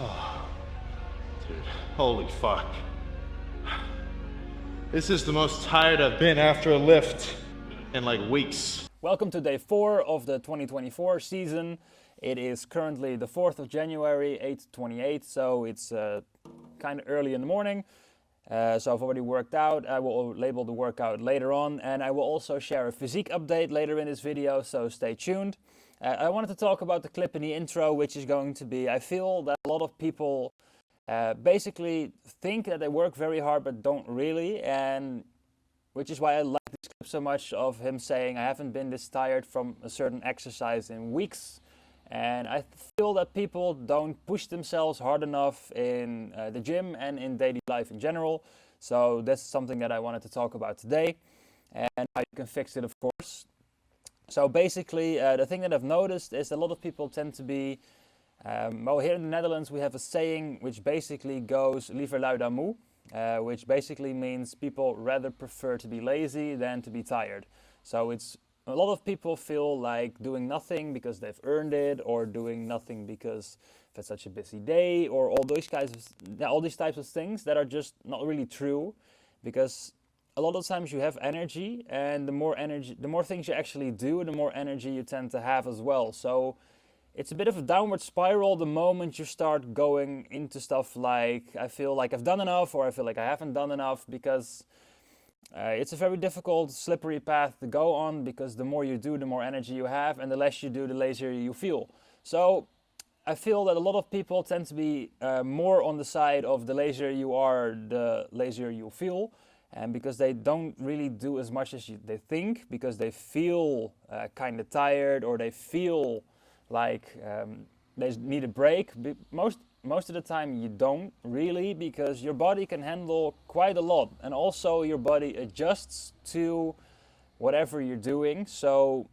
Oh, dude, holy fuck. This is the most tired I've been after a lift in like weeks. Welcome to day 4 of the 2024 season. It is currently the 4th of January, 8:28, so it's kind of early in the morning. So I've already worked out. I will label the workout later on, and I will also share a physique update later in this video, so stay tuned. I wanted to talk about the clip in the intro, which is going to be, I feel that a lot of people basically think that they work very hard but don't really, and which is why I like this clip so much of him saying, I haven't been this tired from a certain exercise in weeks. And I feel that people don't push themselves hard enough in the gym and in daily life in general. So that's something that I wanted to talk about today, and how you can fix it, of course. So basically, the thing that I've noticed is a lot of people tend to be, well, here in the Netherlands we have a saying which basically goes, liever lui dan moe, which basically means people rather prefer to be lazy than to be tired. So it's a lot of people feel like doing nothing because they've earned it, or doing nothing because it's such a busy day, or all these types of things that are just not really true. Because a lot of times you have energy, and the more things you actually do, the more energy you tend to have as well. So it's a bit of a downward spiral the moment you start going into stuff like, I feel like I've done enough, or I feel like I haven't done enough, because it's a very difficult, slippery path to go on, because the more you do, the more energy you have, and the less you do, the lazier you feel. So I feel that a lot of people tend to be more on the side of the lazier you are, the lazier you feel, and because they don't really do as much as they think, because they feel kind of tired, or they feel like they need a break. Most of the time you don't really, because your body can handle quite a lot, and also your body adjusts to whatever you're doing. So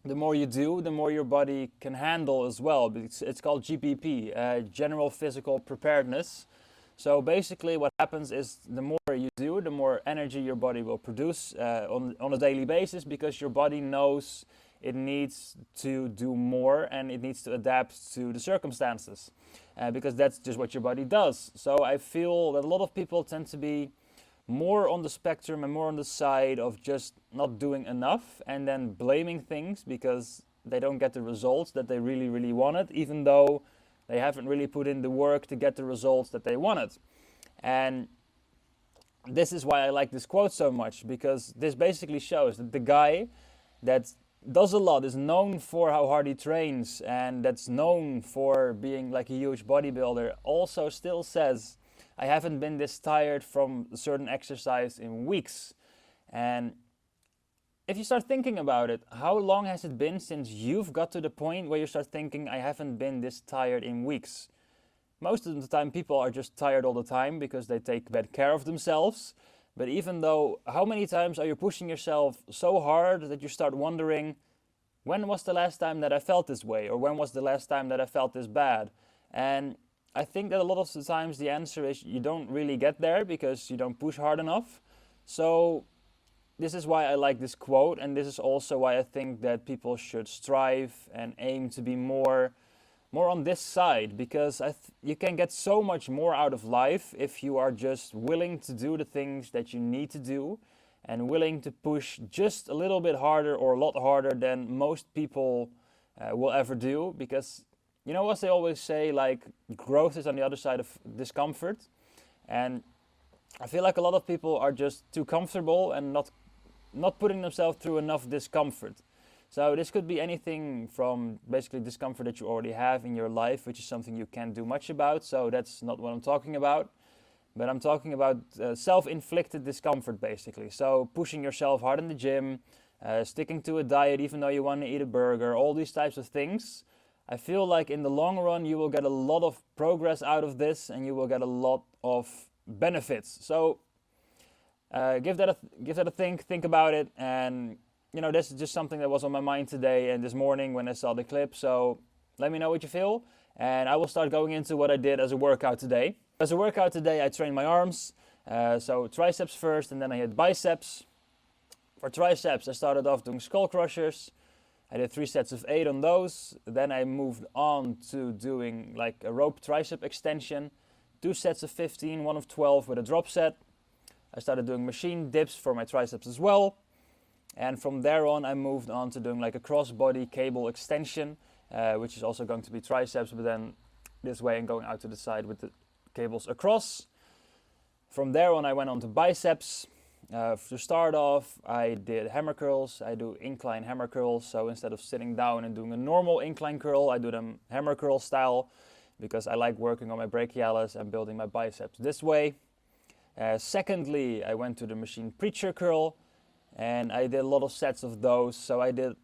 the more you do, the more your body can handle as well. It's called GPP, General Physical Preparedness. So basically what happens is, the more you do, the more energy your body will produce on a daily basis, because your body knows it needs to do more, and it needs to adapt to the circumstances, because that's just what your body does. So I feel that a lot of people tend to be more on the spectrum and more on the side of just not doing enough, and then blaming things because they don't get the results that they really, really wanted, even though they haven't really put in the work to get the results that they wanted. And this is why I like this quote so much, because this basically shows that the guy that does a lot, is known for how hard he trains, and that's known for being like a huge bodybuilder, also still says, I haven't been this tired from a certain exercise in weeks. And if you start thinking about it, how long has it been since you've got to the point where you start thinking, I haven't been this tired in weeks? Most of the time people are just tired all the time because they take bad care of themselves. But even though, how many times are you pushing yourself so hard that you start wondering, when was the last time that I felt this way? Or when was the last time that I felt this bad? And I think that a lot of the times the answer is, you don't really get there because you don't push hard enough. So this is why I like this quote, and this is also why I think that people should strive and aim to be more on this side, because you can get so much more out of life if you are just willing to do the things that you need to do, and willing to push just a little bit harder, or a lot harder than most people will ever do. Because you know what they always say, like, growth is on the other side of discomfort. And I feel like a lot of people are just too comfortable and not putting themselves through enough discomfort. So this could be anything from basically discomfort that you already have in your life, which is something you can't do much about, so that's not what I'm talking about. But I'm talking about self-inflicted discomfort, basically. So pushing yourself hard in the gym, sticking to a diet even though you want to eat a burger, all these types of things. I feel like in the long run you will get a lot of progress out of this, and you will get a lot of benefits. So give that a think about it. And you know, this is just something that was on my mind today and this morning when I saw the clip. So let me know what you feel, and I will start going into what I did as a workout today. As a workout today, I trained my arms, so triceps first, and then I hit biceps. For triceps, I started off doing skull crushers, I did 3 sets of 8 on those. Then I moved on to doing like a rope tricep extension, 2 sets of 15, 1 of 12 with a drop set. I started doing machine dips for my triceps as well. And from there on, I moved on to doing like a cross-body cable extension, which is also going to be triceps, but then this way and going out to the side with the cables across. From there on, I went on to biceps. To start off, I did hammer curls. I do incline hammer curls. So instead of sitting down and doing a normal incline curl, I do them hammer curl style because I like working on my brachialis and building my biceps this way. Secondly, I went to the machine preacher curl and I did a lot of sets of those. So I did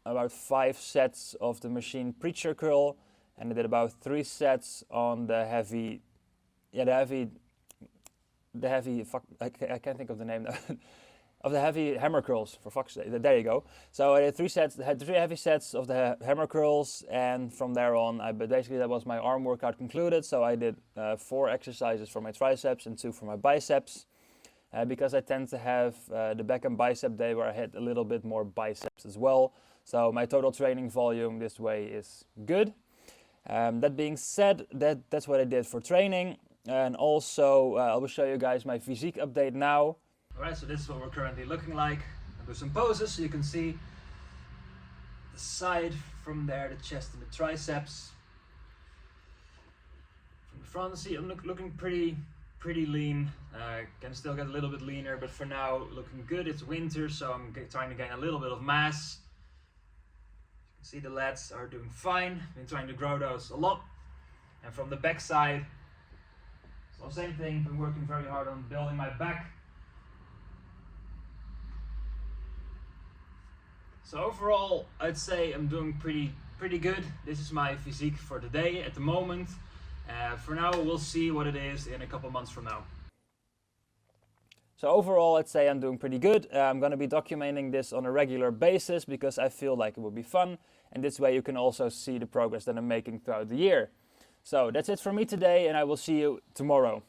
about 5 sets of the machine preacher curl and I did about 3 sets on the heavy, I can't think of the name now, of the heavy hammer curls, for fuck's sake. There you go. So I did 3 sets, had 3 heavy sets of the hammer curls, and from there on, basically that was my arm workout concluded. So I did 4 exercises for my triceps and 2 for my biceps, because I tend to have the back and bicep day where I hit a little bit more biceps as well. So my total training volume this way is good. That being said, that's what I did for training. And also, I will show you guys my physique update now. Alright, so this is what we're currently looking like. I'll do some poses so you can see the side from there, the chest and the triceps. From the front, see, I'm looking pretty lean. Can still get a little bit leaner, but for now, looking good. It's winter, so I'm trying to gain a little bit of mass. You can see the lats are doing fine. Been trying to grow those a lot. And from the back side, so same thing, been working very hard on building my back. So overall, I'd say I'm doing pretty good. This is my physique for today at the moment. For now, we'll see what it is in a couple months from now. So overall, I'd say I'm doing pretty good. I'm going to be documenting this on a regular basis because I feel like it will be fun. And this way you can also see the progress that I'm making throughout the year. So that's it from me today, and I will see you tomorrow.